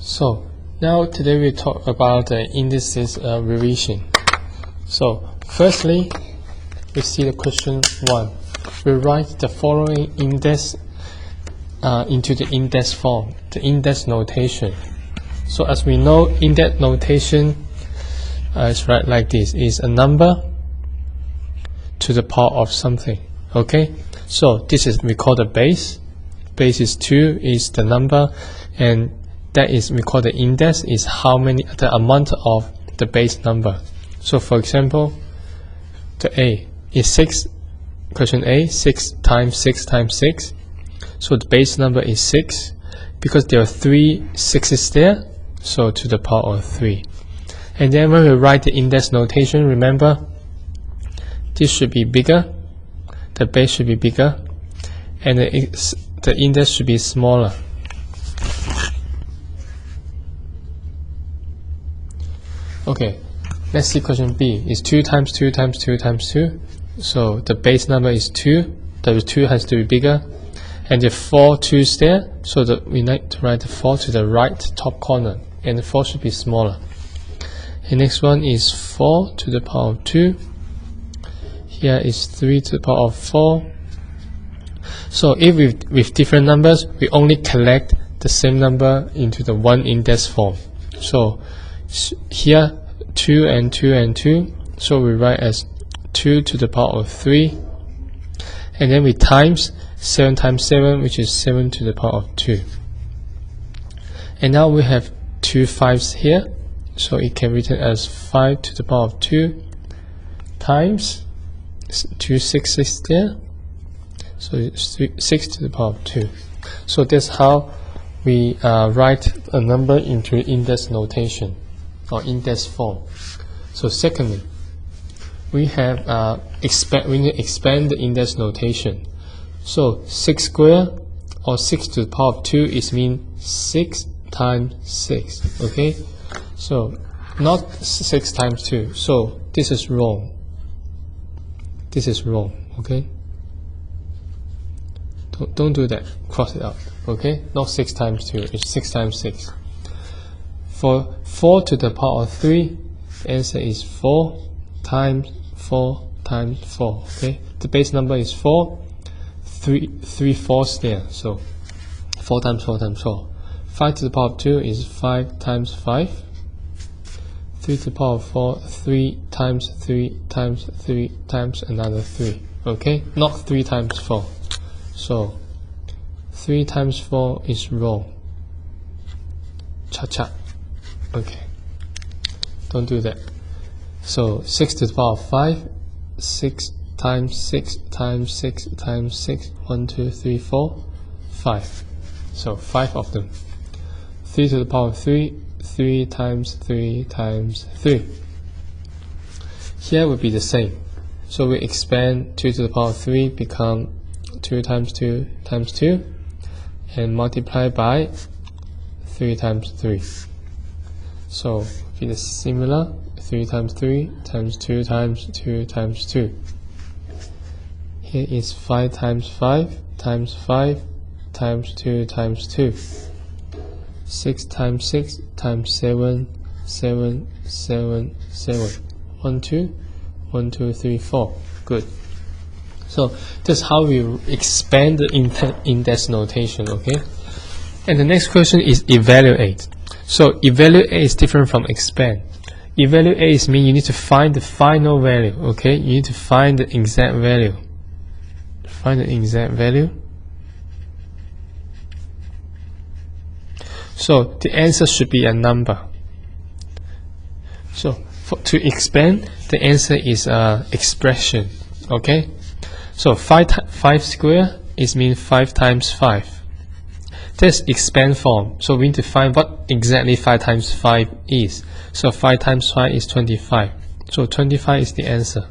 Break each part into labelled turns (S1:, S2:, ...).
S1: So now today we talk about the indices revision. So firstly, we see the question 1. We write the following index into the index form, the index notation. So as we know, index notation is right like this: is a number to the power of something. Okay, so this is we call the base. Base is 2 is the number, and that is we call the index is how many, the amount of the base number. So for example, the A is 6. Question A, 6 times 6 times 6. So the base number is 6 because there are 3 6's there, so to the power of 3. And then when we write the index notation, remember this should be bigger, the base should be bigger, and the index should be smaller. Okay, let's see question B. Is 2 times 2 times 2 times 2. So the base number is 2, the 2 has to be bigger, and the 4 2's there, so we need to write the 4 to the right top corner, and the 4 should be smaller. The next one is 4 to the power of 2. Here is 3 to the power of 4. So if with different numbers, we only collect the same number into the one index form. So here 2 and 2 and 2, so we write as 2 to the power of 3, and then we times 7 times 7, which is 7 to the power of 2. And now we have 2 5's here, so it can be written as 5 to the power of 2 times 2 6's there, so it's 6 to the power of 2. So that's how we write a number into index notation or index form. So secondly, we have we need to expand the index notation. So 6 squared or 6 to the power of 2 is mean 6 times 6. Okay, so not 6 times 2. So this is wrong. This is wrong. Okay, don't do that. Cross it out. Okay, not 6 times 2. It's 6 times 6. For 4 to the power of 3, the answer is 4 times 4 times 4. Okay, the base number is 4. 3 4's there, so 4 times 4 times 4. 5 to the power of 2 is 5 times 5. 3 to the power of 4, 3 times 3 times 3 times another 3. Okay, not 3 times 4. So 3 times 4 is wrong. Cha-cha. Okay, don't do that. So 6 to the power of 5, 6 times 6 times 6 times 6, 1 2 3 4 5. So 5 of them. 3 to the power of 3, 3 times 3 times 3. Here would be the same. So we expand 2 to the power of 3 become 2 times 2 times 2, and multiply by 3 times 3. So it is similar. 3 times 3 times 2 times 2 times 2. Here is 5 times 5 times 5 times 2 times 2. 6 times 6 times 7, 7, 7, 7. 1 2, 1 2 3 4. Good. So that's how we expand the index notation. Okay. And the next question is evaluate. So evaluate is different from expand. Evaluate is mean you need to find the final value. Okay, you need to find the exact value. Find the exact value. So the answer should be a number. So to expand, the answer is expression. Okay, so 5 squared is mean 5 times 5. That's expand form. So we need to find what exactly 5 times 5 is. So 5 times 5 is 25. So 25 is the answer.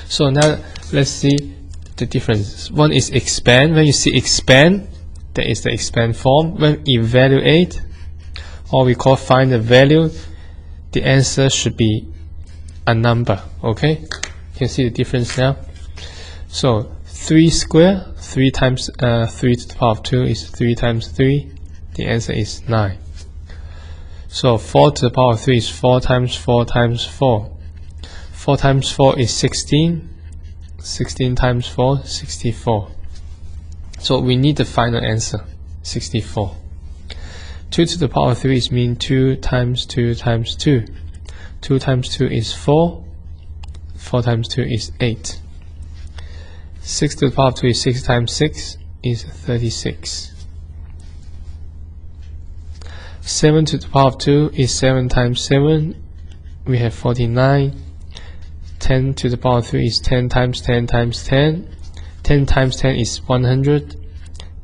S1: So now let's see the difference. One is expand. When you see expand, that is the expand form. When evaluate, or we call find the value, the answer should be a number. Okay, you can see the difference now. So 3 squared, 3 times 3 to the power of 2 is 3 times 3. The answer is 9. So 4 to the power of 3 is 4 times 4 times 4. 4 times 4 is 16. 16 times 4, 64. So we need the final answer, 64. 2 to the power of 3 is mean 2 times 2 times 2. 2 times 2 is 4. 4 times 2 is 8. 6 to the power of 2 is 6 times 6 is 36. 7 to the power of 2 is 7 times 7. We have 49. 10 to the power of 3 is 10 times 10 times 10. 10 times 10 is 100.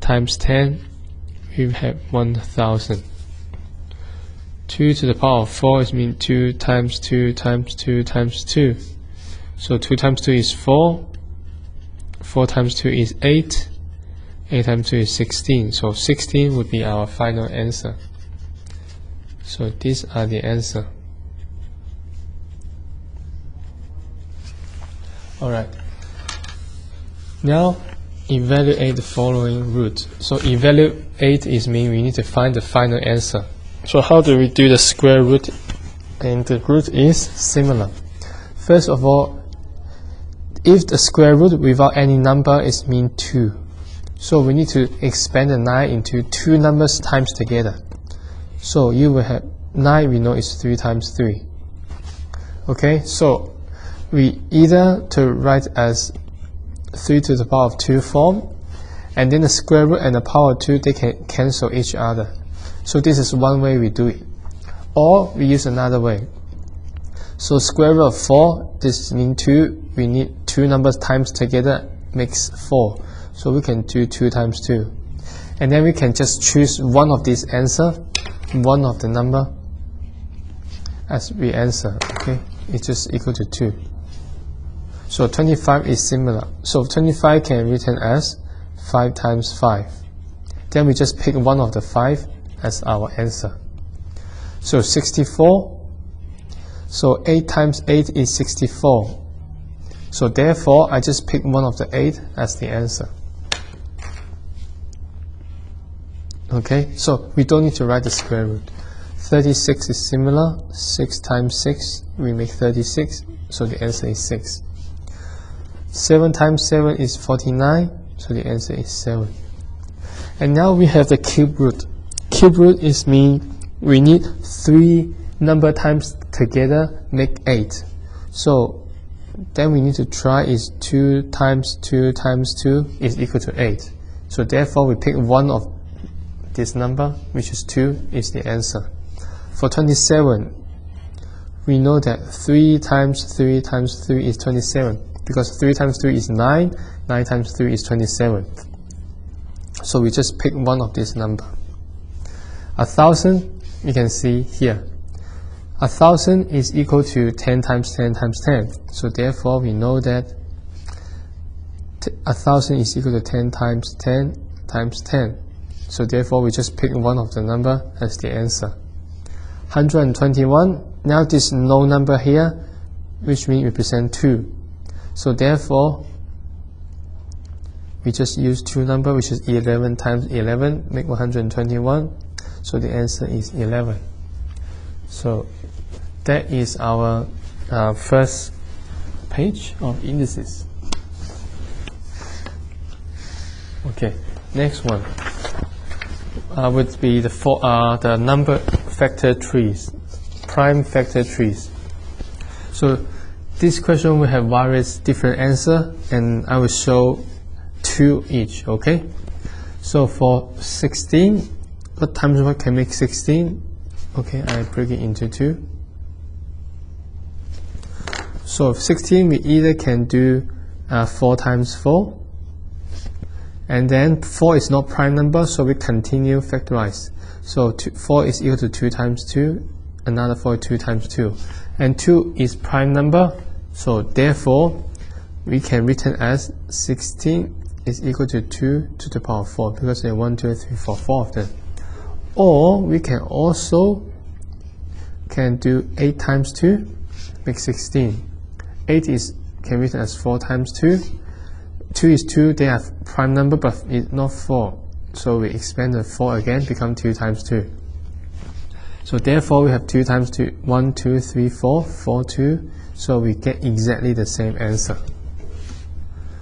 S1: Times 10, we have 1000. 2 to the power of 4 is mean 2 times 2 times 2 times 2. So 2 times 2 is 4. 4 times 2 is 8. 8 times 2 is 16. So 16 would be our final answer. So these are the answer. Alright. Now evaluate the following root. So evaluate is mean we need to find the final answer. So how do we do the square root? And the root is similar. First of all, if the square root without any number is mean 2. So we need to expand the 9 into 2 numbers times together. So you will have 9, we know is 3 times 3. Okay, so we either to write as 3 to the power of 2 form, and then the square root and the power of 2, they can cancel each other. So this is one way we do it. Or we use another way. So square root of 4, this means 2, we need 2 numbers times together makes 4. So we can do 2 times 2. And then we can just choose one of these answer, one of the number as we answer. Okay, it's just equal to 2. So 25 is similar. So 25 can be written as 5 times 5. Then we just pick one of the 5 as our answer. So 64. So 8 times 8 is 64. So therefore, I just pick one of the 8 as the answer. Okay, so we don't need to write the square root. 36 is similar. 6 times 6, we make 36. So the answer is 6. 7 times 7 is 49, so the answer is 7. And now we have the cube root. Cube root is mean we need 3 number times together make 8. So then we need to try is 2 times 2 times 2 is equal to 8. So therefore we pick one of this number, which is 2, is the answer. For 27, we know that 3 times 3 times 3 is 27. Because 3 times 3 is 9, 9 times 3 is 27. So we just pick one of this number. 1000, you can see here. 1000 is equal to 10 times 10 times 10. So therefore we know that 1000 is equal to 10 times 10 times 10. So therefore we just pick one of the number as the answer. 121, now this no number here, which means represent 2. So therefore, we just use 2 number, which is 11 times 11, make 121. So the answer is 11. So that is our first page of indices. Okay, next one would be the number factor trees, prime factor trees. So this question will have various different answers, and I will show 2 each. Okay. So for 16, what times what can make 16? Okay, I break it into 2. So 16 we either can do 4 times 4, and then 4 is not prime number, so we continue factorize. So 4 is equal to 2 times 2, another 4 is 2 times 2, and 2 is prime number. So therefore, we can written as 16 is equal to 2 to the power 4, because there are 1, 2, 3, 4, 4 of them. Or we can also do 8 times 2, make 16. 8 is can be written as 4 times 2. 2 is 2, they have prime number, but it's not 4. So we expand the 4 again, become 2 times 2. So therefore we have 2 times 2, 1, 2, 3, 4, 4, 2. So we get exactly the same answer.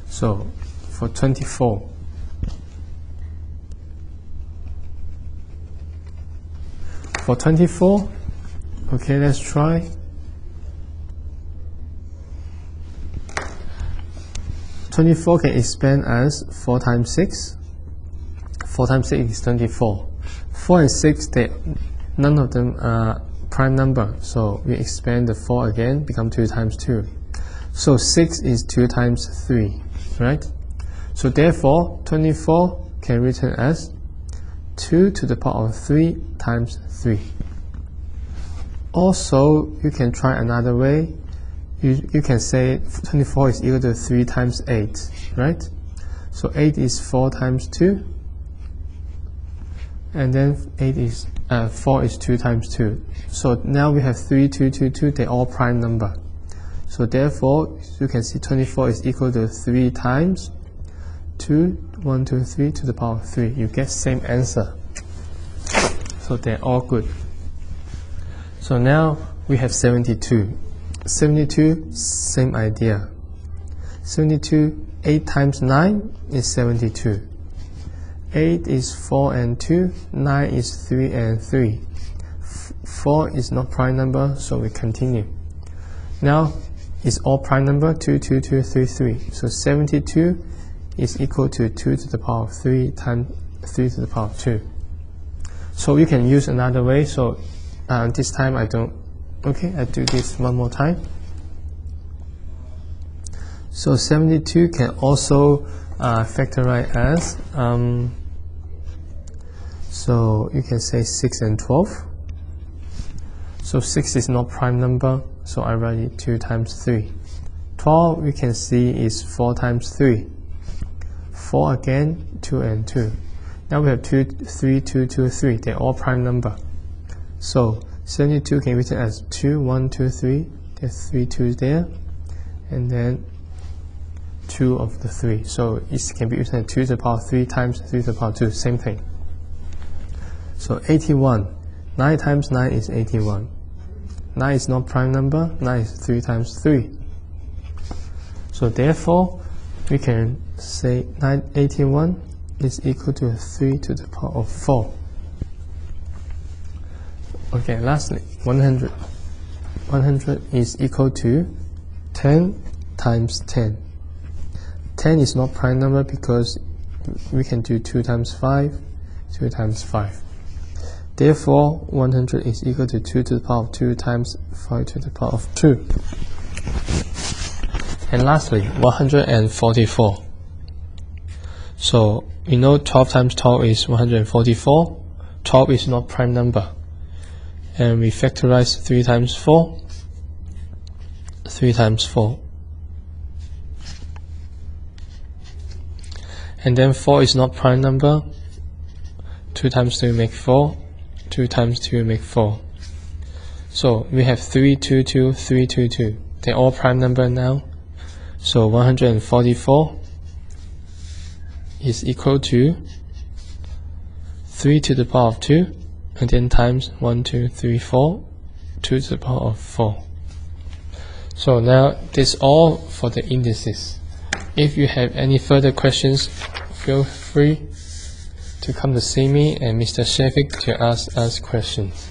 S1: So for 24, okay, let's try. 24 can expand as 4 times 6. 4 times 6 is 24. 4 and 6, none of them are prime number, so we expand the 4 again, become 2 times 2. So 6 is 2 times 3, right? So therefore, 24 can be written as 2 to the power of 3 times 3. Also, you can try another way. You can say 24 is equal to 3 times 8, right? So 8 is 4 times 2, and then 4 is 2 times 2. So now we have 3, 2, 2, 2, they're all prime number. So therefore, you can see 24 is equal to 3 times 2, 1, 2, 3 to the power of 3. You get same answer. So they're all good. So now we have 72. 72, same idea. 72, 8 times 9 is 72. 8 is 4 and 2, 9 is 3 and 3. 4 is not prime number, so we continue. Now, it's all prime number, 2, 2, 2, 3, 3. So 72 is equal to 2 to the power of 3 times 3 to the power of 2. So you can use another way, so this time I don't. Okay, I do this one more time. So 72 can also factorize as, so you can say 6 and 12. So 6 is not prime number, so I write it 2 times 3. 12 we can see is 4 times 3. 4 again, 2 and 2. Now we have 2, 3, 2, 2, 3. They're all prime number. So 72 can be written as 2, 1, 2, 3. There's 3 2's there, and then 2 of the 3. So it can be written as 2 to the power 3 times 3 to the power 2. Same thing. So 81. 9 times 9 is 81. 9 is not prime number. 9 is 3 times 3. So therefore, we can say 81 is equal to 3 to the power of 4. Okay, lastly, 100. 100 is equal to 10 times 10. 10 is not prime number because we can do 2 times 5, 2 times 5. Therefore, 100 is equal to 2 to the power of 2 times 5 to the power of 2. And lastly, 144. So, we know 12 times 12 is 144. 12 is not prime number. And we factorize 3 times 4. 3 times 4. And then 4 is not prime number. 2 times 3 make 4. 2 times 2 make 4. So we have 3, 2, 2, 3, 2, 2. They're all prime number now. So 144 is equal to 3 to the power of 2, and then times 1, 2, 3, 4, 2 to the power of 4. So now this is all for the indices. If you have any further questions, feel free to come to see me and Mr. Shefik to ask us questions.